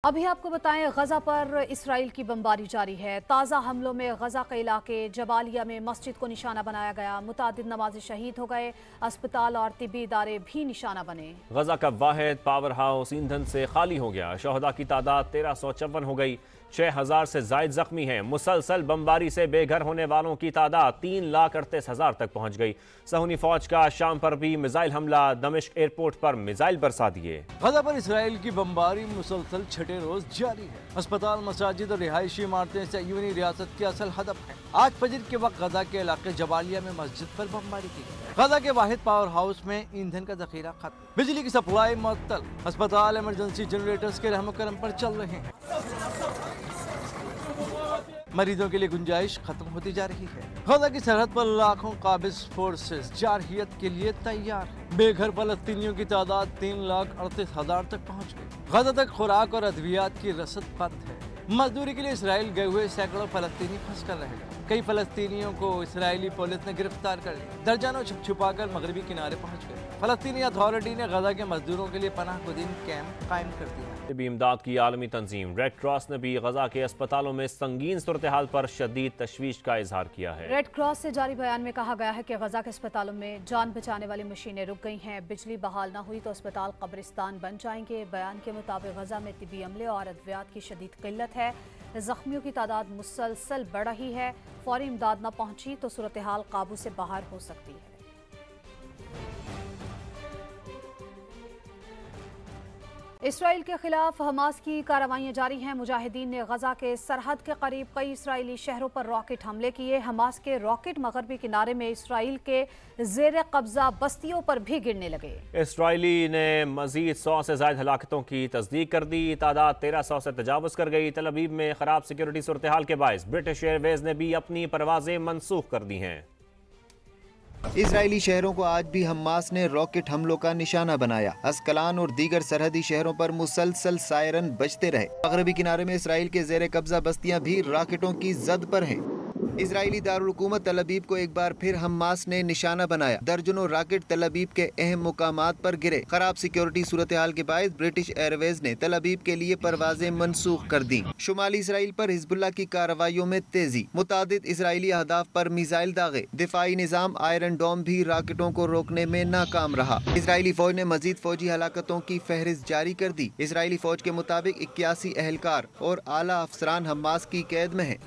अभी आपको बताएं, गजा पर इसराइल की बमबारी जारी है। ताज़ा हमलों में गजा के इलाके जबालिया में मस्जिद को निशाना बनाया गया। मुतादिद नमाज़ी शहीद हो गए। अस्पताल और तिब्बी इदारे भी निशाना बने। गजा का वाहिद पावर हाउस ईंधन से खाली हो गया। शहदा की तादाद 1354 हो गई। 6000 से जायद जख्मी हैं। मुसलसल बमबारी से बेघर होने वालों की तादाद 3,38,000 तक पहुंच गई। सहूनी फौज का शाम पर भी मिसाइल हमला। दमिश्क एयरपोर्ट पर मिसाइल बरसा दिए। गजा पर इसराइल की बमबारी मुसलसल छठे रोज जारी है। अस्पताल, मसाजिद और रिहायशी इमारतें सहयूनी रियासत की असल हदफ है। आज फजर के वक्त गजा के इलाके जबालिया में मस्जिद पर बमबारी की गई। गजा के वाहिद पावर हाउस में ईंधन का जखीरा खत्म, बिजली की सप्लाई मुअत्तल। अस्पताल इमरजेंसी जनरेटर्स के रहम करम पर चल रहे हैं। मरीजों के लिए गुंजाइश खत्म होती जा रही है। गजा की सरहद पर लाखों काबिज फोर्सेस जारहियत के लिए तैयार है। बेघर फलस्तीनियों की तादाद 3,38,000 तक पहुंच गई। गजा तक खुराक और अद्वियात की रसद बंद है। मजदूरी के लिए इसराइल गए हुए सैकड़ों फलस्तीनी फंस कर रहे हैं। कई फलस्तीनियों को इसराइली पुलिस ने गिरफ्तार कर लिया। दर्जनों छुपा कर मगरबी किनारे पहुंच गए। फलस्तीनी अथॉरिटी ने गजा के मजदूरों के लिए पनाह गुदीन कैंप कायम कर दिया। तिब्बी इमदाद की आलमी तंजीम रेड क्रॉस ने भी गजा के अस्पतालों में संगीन सूरत हाल पर शदीद तशवीश का इजहार किया है। रेड क्रॉस से जारी बयान में कहा गया है कि गजा के अस्पतालों में जान बचाने वाली मशीनें रुक गई हैं। बिजली बहाल न हुई तो अस्पताल कब्रिस्तान बन जाएंगे। बयान के मुताबिक गजा में तिब्बी अमले और अद्वियात की शदीद किल्लत है। जख्मियों की तादाद मुसलसल बढ़ रही है। फौरी इमदाद न पहुंची तो सूरत हाल काबू से बाहर हो सकती है। इसराइल के खिलाफ हमास की कार्रवाइयां जारी हैं। मुजाहिदीन ने गजा के सरहद के करीब कई इसराइली शहरों पर रॉकेट हमले किए। हमास के रॉकेट मगरबी किनारे में इसराइल के जेर कब्जा बस्तियों पर भी गिरने लगे। इसराइली ने मजीद 100 से ज्यादा हलाकतों की तस्दीक कर दी। तादाद 1300 से तजावुज कर गई। तल अवीव में खराब सिक्योरिटी सूरत हाल के बायस ब्रिटिश एयरवेज ने भी अपनी परवाजें मनसूख कर दी हैं। इजरायली शहरों को आज भी हमास ने रॉकेट हमलों का निशाना बनाया। अस्कलान और दीगर सरहदी शहरों पर मुसलसल सायरन बजते रहे। मगरबी किनारे में इसराइल के जेर कब्जा बस्तियां भी रॉकेटों की जद पर हैं। इजरायली दारुल हुकूमत तल अवीव को एक बार फिर हमास ने निशाना बनाया। दर्जनों रॉकेट तल अवीव के अहम मुकामात पर गिरे। खराब सिक्योरिटी सूरत हाल के बायस ब्रिटिश एयरवेज ने तल अवीव के लिए परवाजें मनसूख कर दी। शुमाली इसराइल पर हिजबुल्लाह की कार्रवाइयों में तेजी। मुतादिद इसराइली अहदाफ पर मिसाइल दागे। दिफाई निजाम आयरन डोम भी रॉकेटों को रोकने में नाकाम रहा। इसराइली फौज ने मजीद फौजी हलाकतों की फहरिस्त जारी कर दी। इसराइली फौज के मुताबिक 81 एहलकार और आला अफसरान हमास की कैद में है।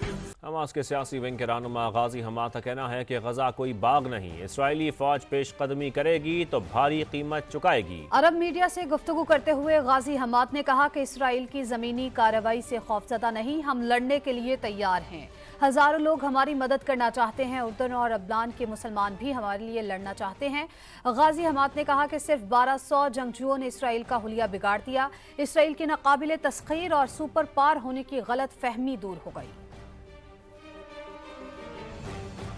हमास के सियासी विंग के रहनुमा गाजी हमाद का कहना है कि गजा कोई बाग नहीं। इसराइली फौज पेश कदमी करेगी तो भारी कीमत चुकाएगी। अरब मीडिया से गुफ्तगू करते हुए गाजी हमाद ने कहा कि इसराइल की जमीनी कार्रवाई से खौफजदा नहीं, हम लड़ने के लिए तैयार हैं। हजारों लोग हमारी मदद करना चाहते हैं। उर्दन और अबलान के मुसलमान भी हमारे लिए लड़ना चाहते हैं। गाजी हमाद ने कहा कि सिर्फ 1200 जंगजुओं ने इसराइल का हुलिया बिगाड़ दिया। इसराइल की नाकाबिले तस्खीर और सुपर पार होने की गलत फहमी दूर हो गई।